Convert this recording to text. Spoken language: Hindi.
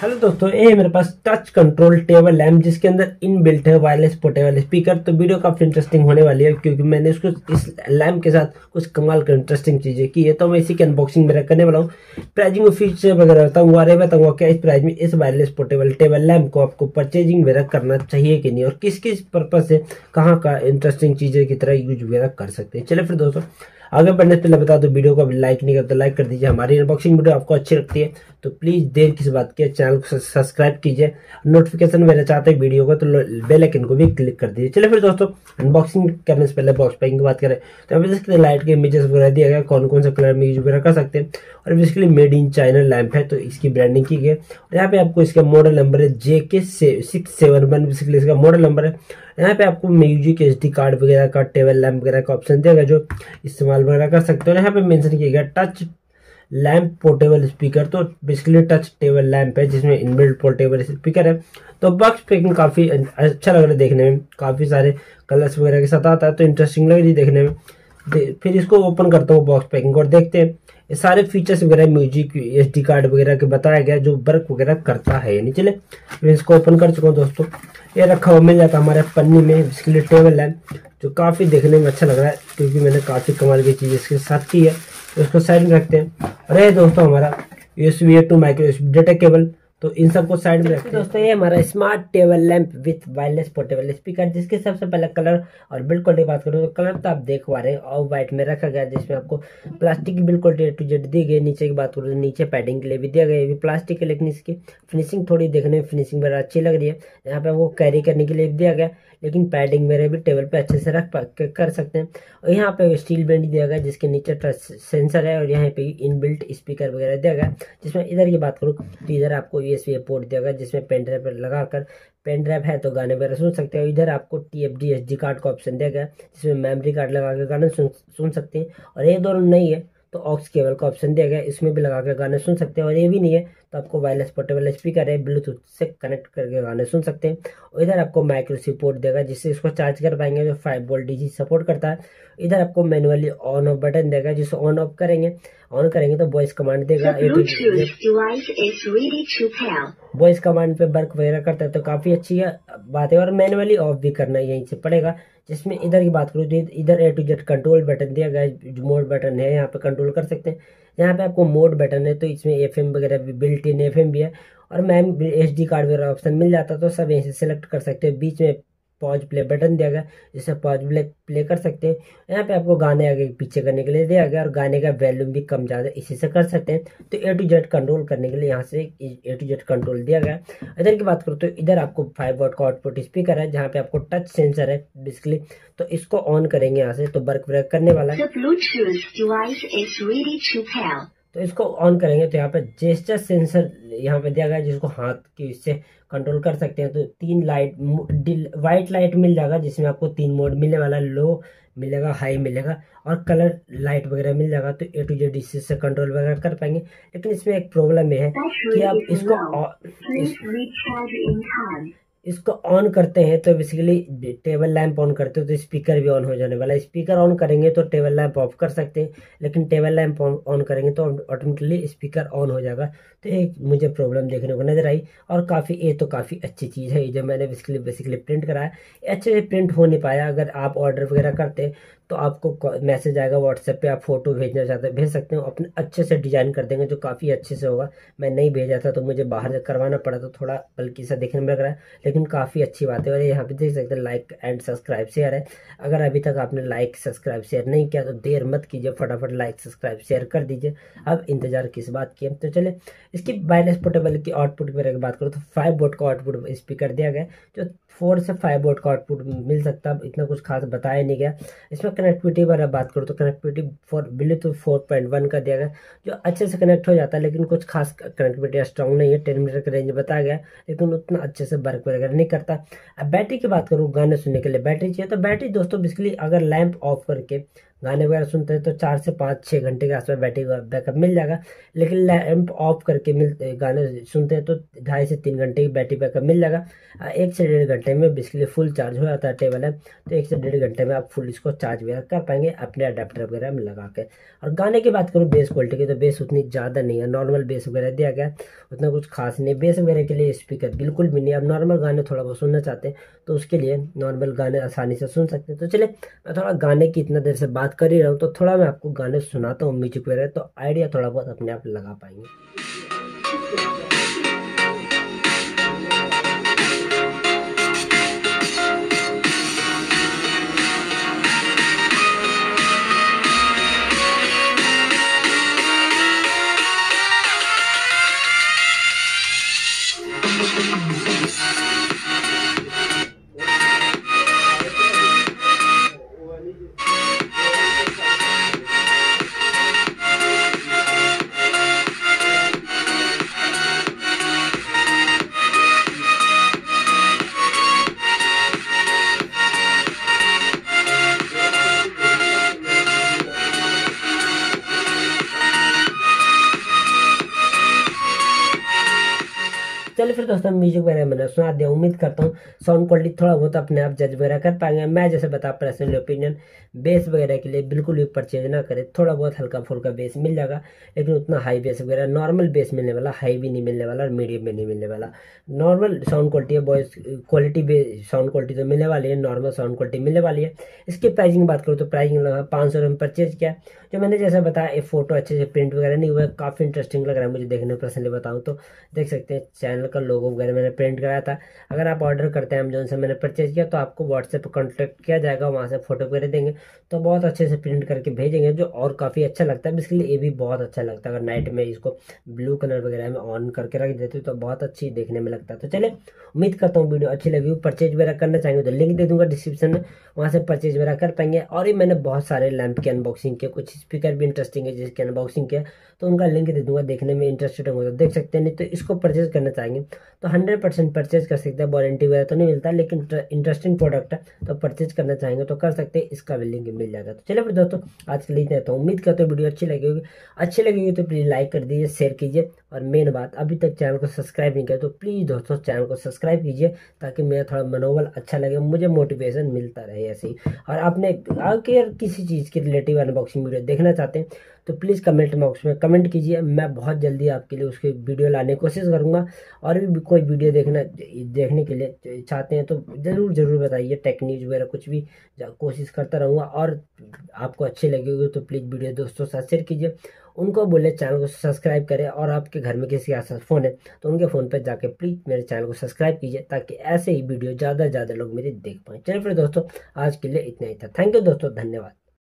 हेलो दोस्तों, ये है मेरे पास टच कंट्रोल टेबल लैम्प जिसके अंदर इनबिल्ट है वायरलेस पोर्टेबल स्पीकर। तो वीडियो काफी इंटरेस्टिंग होने वाली है क्योंकि मैंने इसको इस लैम्प के साथ कुछ कमाल का इंटरेस्टिंग चीजें की है। तो मैं इसी की अनबॉक्सिंग मेरा करने वाला हूँ, प्राइसिंग और फीचर वगैरह बताऊंगा। अरे बताऊंगा क्या इस प्राइस में इस वायरलेस पोर्टेबल टेबल लैम्प को आपको परचेजिंग वगैरह करना चाहिए कि नहीं, और किस किस पर्पज से कहाँ का इंटरेस्टिंग चीजें की तरह यूज वगैरह कर सकते हैं। चलिए फिर दोस्तों, आगे बढ़ने से पहले बता दो, वीडियो को अभी लाइक नहीं करते तो लाइक कर दीजिए। हमारी अनबॉक्सिंग वीडियो आपको अच्छी लगती है तो प्लीज देर किस बात की, चैनल को सब्सक्राइब कीजिए, नोटिफिकेशन मेरे चाहते हैं वीडियो को तो बेल आइकन को भी क्लिक कर दीजिए। चलिए फिर दोस्तों, अनबॉक्सिंग करने से पहले बॉक्स पैकिंग की बात करें तो यहाँ पे देखते हैं लाइट के इमेजेस वगैरह दिया गया, कौन कौन सा कलर में यूज वगैरह कर सकते हैं। और basically made in China lamp है तो इसकी ब्रांडिंग की गई है। और यहाँ पे आपको इसका मॉडल नंबर है JK671, बेसिकली इसका मॉडल नंबर है। यहाँ पे आपको म्यूजिक SD कार्ड वगैरह का, टेबल लैंप वगैरह का ऑप्शन देगा जो इस्तेमाल वगैरह कर सकते हो। यहाँ पे मेंशन किया गया टच लैंप पोर्टेबल स्पीकर, तो बेसिकली टच टेबल लैंप है जिसमें इनबिल्ट पोर्टेबल स्पीकर है। तो बॉक्स पैकिंग काफी अच्छा लग रहा है देखने में, काफी सारे कलर्स वगैरह के साथ आता है तो इंटरेस्टिंग लग रही है देखने में। फिर इसको ओपन करता हूँ बॉक्स पैकिंग और देखते हैं ये सारे फीचर्स वगैरह म्यूजिक SD कार्ड वगैरह के बताया गया जो वर्क वगैरह करता है यानी। चले मैं इसको ओपन कर चुका हूँ दोस्तों, ये रखा हुआ मिल जाता है हमारे पन्नी में। बेसिकली टेबल लैंप जो काफी देखने में अच्छा लग रहा है क्योंकि मैंने काफी कमाल की चीज इसके साथ की है। तो इसको साइड में रखते हैं। और ये दोस्तों हमारा USB to micro USB data cable, तो इन सबको साइड में रखते हैं। दोस्तों ये हमारा smart table lamp with wireless portable speaker, जिसके सबसे पहले कलर और बिल्ड क्वालिटी बात करूँ तो कलर तो आप देख पा रहे हैं ऑफ व्हाइट में रखा गया, जिसमें आपको प्लास्टिक की बिल्ड क्वालिटी टू जेड दी गई। नीचे की बात करूँ तो नीचे पैडिंग के लिए भी दिया गया, ये भी प्लास्टिक है लेकिन इसकी फिनिशिंग थोड़ी देखने में फिनिशिंग बड़ा अच्छी लग रही है। यहाँ पे वो कैरी करने के लिए दिया गया लेकिन पैडिंग मेरे भी टेबल पे अच्छे से रख कर सकते हैं। और यहाँ पे स्टील बैंड दिया गया जिसके नीचे टच सेंसर है, और यहाँ पे इनबिल्ट स्पीकर वगैरह दिया गया। जिसमें इधर की बात करूँ तो इधर आपको USB पोर्ट दिया गया जिसमें पेन ड्राइव पर लगाकर, पेन ड्राइव है तो गाने वगैरह सुन सकते हो। इधर आपको TFT SD कार्ड का ऑप्शन दिया गया जिसमें मेमोरी कार्ड लगा के गाने सुन सकते हैं। और ये दोनों नहीं है तो ऑक्स केबल का ऑप्शन दिया गया, इसमें भी लगा के गाने सुन सकते हैं। और ये भी नहीं है तो आपको वायरलेस पोर्टेबल स्पीकर है, ब्लूटूथ से कनेक्ट करके गाने सुन सकते हैं। और इधर आपको माइक्रो USB पोर्ट देगा जिससे इसको चार्ज कर पाएंगे, जो 5V DC सपोर्ट करता है। इधर आपको मैनुअली ऑन ऑफ बटन देगा, जिसे ऑन ऑफ करेंगे तो वॉइस कमांड देगा। वॉइस कमांड पे वर्क वगैरह करता है तो काफी अच्छी बात है। और मैनुअली ऑफ भी करना यहीं से पड़ेगा। जिसमें इधर की बात करूँ तो इधर A to Z control button दिया गया है, जो मोड बटन है यहाँ पे कंट्रोल कर सकते हैं। यहाँ पे आपको मोड बटन है तो इसमें FM वगैरह भी, बिल्ट इन FM भी है। और मैम SD कार्ड वगैरह ऑप्शन मिल जाता तो सब यहीं से सिलेक्ट कर सकते हैं। बीच में पॉज प्ले बटन दिया गया जिससे पॉज प्ले कर सकते हैं। यहाँ पे आपको गाने आगे पीछे करने के लिए दिया गया, और गाने का वॉल्यूम भी कम ज़्यादा इसी से कर सकते हैं। तो A to Z कंट्रोल करने के लिए यहाँ से A to Z कंट्रोल दिया गया। इधर की बात करूँ तो इधर आपको 5W का आउटपुट स्पीकर है जहाँ पे आपको टच सेंसर है बेसिकली, तो इसको ऑन करेंगे यहाँ से तो वर्क करने वाला है। तो इसको ऑन करेंगे तो यहाँ पे जेस्चर सेंसर यहाँ पे दिया गया जिसको हाथ की इससे कंट्रोल कर सकते हैं। तो 3 लाइट, व्हाइट लाइट मिल जाएगा जिसमें आपको 3 मोड मिलने वाला, लो मिलेगा, हाई मिलेगा, और कलर लाइट वगैरह मिल जाएगा। तो A to Z इससे कंट्रोल वगैरह कर पाएंगे। लेकिन इसमें एक प्रॉब्लम है कि आप इसको ऑन करते हैं तो बेसिकली टेबल लैंप ऑन करते हो तो स्पीकर भी ऑन हो जाने वाला है। स्पीकर ऑन करेंगे तो टेबल लैंप ऑफ कर सकते हैं, लेकिन टेबल लैंप ऑन करेंगे तो ऑटोमेटिकली स्पीकर ऑन हो जाएगा। तो एक मुझे प्रॉब्लम देखने को नजर आई। और काफ़ी ये तो काफ़ी अच्छी चीज़ है, ये जो मैंने बेसिकली प्रिंट कराया अच्छे से प्रिंट हो नहीं पाया। अगर आप ऑर्डर वगैरह करते हैं तो आपको मैसेज आएगा व्हाट्सएप पे, आप फोटो भेजना चाहते हैं भेज सकते हो, अपने अच्छे से डिजाइन कर देंगे जो काफ़ी अच्छे से होगा। मैं नहीं भेजा था तो मुझे बाहर करवाना पड़ा तो थोड़ा बल्कि सा देखने में लग रहा है, लेकिन काफ़ी अच्छी बात है। और यहाँ पे देख सकते हैं लाइक एंड सब्सक्राइब शेयर है। अगर अभी तक आपने लाइक सब्सक्राइब शेयर नहीं किया तो देर मत कीजिए, फटाफट लाइक सब्सक्राइब शेयर कर दीजिए। अब इंतजार किस बात की है। तो चले इसकी वायरलेस पोर्टेबल की आउटपुट वगैरह की बात करूँ तो 5W का आउटपुट स्पीकर दिया गया, जो 4 से 5W का आउटपुट मिल सकता है। इतना कुछ खास बताया नहीं गया। इसमें कनेक्टिविटी पर बात करूँ तो कनेक्टिविटी फॉर ब्लूटूथ 4.1 का दिया गया जो अच्छे से कनेक्ट हो जाता है, लेकिन कुछ खास कनेक्टिविटी स्ट्रॉन्ग नहीं है। 10 मीटर का रेंज बताया गया लेकिन उतना अच्छे से वर्क वगैरह नहीं करता। अब बैटरी की बात करूँ, गाने सुनने के लिए बैटरी चाहिए तो बैटरी दोस्तों बेसिकली अगर लैंप ऑफ करके गाने वगैरह सुनते हैं तो 4 से 5 6 घंटे के आसपास बैटरी बैकअप मिल जाएगा। लेकिन लैंप ऑफ करके गाने सुनते हैं तो 2.5 से 3 घंटे की बैटरी बैकअप मिल जाएगा। 1 से 1.5 घंटे में बेसिकली फुल चार्ज हो जाता है टेबल लैंप। तो 1 से 1.5 घंटे में आप फुल इसको चार्ज वगैरह कर पाएंगे अपने अडेप्टर वगैरह में लगा के। और गाने की बात करूँ बेस क्वालिटी की, तो बेस उतनी ज़्यादा नहीं है, नॉर्मल बेस वगैरह दिया गया है, उतना कुछ खास नहीं। बेस वगैरह के लिए स्पीकर बिल्कुल भी नहीं। आप नॉर्मल गाने थोड़ा बहुत सुनना चाहते हैं तो उसके लिए नॉर्मल गाने आसानी से सुन सकते हैं। तो चलिए मैं थोड़ा गाने की इतना देर से बात कर ही रहा हूँ तो थोड़ा मैं आपको गाने सुनाता हूँ म्यूजिक वगैरह, तो आइडिया थोड़ा बहुत अपने आप लगा पाएंगे। चलिए फिर दोस्तों म्यूजिक वगैरह मैंने सुना दिया, उम्मीद करता हूँ साउंड क्वालिटी थोड़ा बहुत अपने आप जज वगैरह कर पाएंगे। मैं जैसे बता पर्सनल ओपिनियन, बेस वगैरह के लिए बिल्कुल भी परचेज ना करें। थोड़ा बहुत हल्का फुल्का बेस मिल जाएगा लेकिन उतना हाई बेस वगैरह, नॉर्मल बेस मिलने वाला, हाई भी नहीं मिलने वाला और मीडियम भी नहीं मिलने वाला। नॉर्मल साउंड क्वालिटी है, वॉइस क्वालिटी साउंड क्वालिटी तो मिलने वाली है, नॉर्मल साउंड क्वालिटी मिलने वाली है। इसकी प्राइसिंग बात करूँ तो प्राइसिंग लगा 500 रुपये परचेज किया। जो मैंने जैसा बताया एक फोटो अच्छे से प्रिंट वगैरह नहीं हुआ है, काफ़ी इंटरेस्टिंग लग रहा है मुझे देखने में। पर्सनली बताऊँ तो देख सकते हैं चैनल का लोगो वगैरह मैंने प्रिंट कराया था। अगर आप ऑर्डर करते हैं अमेजोन से, मैंने परचेज किया तो आपको व्हाट्सएप पर कॉन्टैक्ट किया जाएगा, वहाँ से फोटो वगैरह देंगे तो बहुत अच्छे से प्रिंट करके भेजेंगे, जो और काफ़ी अच्छा लगता है। बेसिकली ये भी बहुत अच्छा लगता है, अगर नाइट में इसको ब्लू कलर वगैरह में ऑन करके रख देते हो तो बहुत अच्छी देखने में लगता है। तो चले उम्मीद करता हूँ वीडियो अच्छी लगी। परचेज वगैरह करना चाहेंगे तो लिंक दे दूंगा डिस्क्रिप्शन में, वहाँ से परचेज वगैरह कर पाएंगे। और ये मैंने बहुत सारे लैंप की अनबॉक्सिंग किया, कुछ स्पीकर भी इंटरेस्टिंग है जिसकी अनबॉक्सिंग किया, तो उनका लिंक दे दूंगा, देखने में इंटरेस्टेड होंगे तो देख सकते हैं। नहीं तो इसको परचेज करना चाहेंगे तो 100% परचेज कर सकते हैं। वारंटी वगैरह तो नहीं मिलता लेकिन इंटरेस्टिंग प्रोडक्ट है, तो परचेज करना चाहेंगे तो कर सकते हैं, इसका भी लिंक मिल जाएगा। तो चलिए फिर दोस्तों आज के लिए इतना, तो उम्मीद करते हो वीडियो अच्छी लगेगी तो प्लीज़ लाइक कर दीजिए, शेयर कीजिए। और मेन बात, अभी तक चैनल को सब्सक्राइब नहीं किया तो प्लीज़ दोस्तों चैनल को सब्सक्राइब कीजिए, ताकि मेरा थोड़ा मनोबल अच्छा लगे, मुझे मोटिवेशन मिलता रहे ऐसे ही। और आपने अगर किसी चीज़ के रिलेटिव अनबॉक्सिंग वीडियो देखना चाहते हैं तो प्लीज़ कमेंट बॉक्स में कमेंट कीजिए, मैं बहुत जल्दी आपके लिए उसकी वीडियो लाने की कोशिश करूँगा। और भी कोई वीडियो देखने के लिए चाहते हैं तो ज़रूर बताइए, टेक न्यूज़ वगैरह कुछ भी कोशिश करता रहूँगा। और आपको अच्छी लगेगी तो प्लीज़ वीडियो दोस्तों के साथ शेयर कीजिए, उनको बोले चैनल को सब्सक्राइब करें। और आपके घर में किसी के पास फ़ोन है तो उनके फ़ोन पर जाके प्लीज़ मेरे चैनल को सब्सक्राइब कीजिए, ताकि ऐसे ही वीडियो ज़्यादा से ज़्यादा लोग मेरे देख पाएँ। चलिए फिर दोस्तों आज के लिए इतना ही था। थैंक यू दोस्तों, धन्यवाद।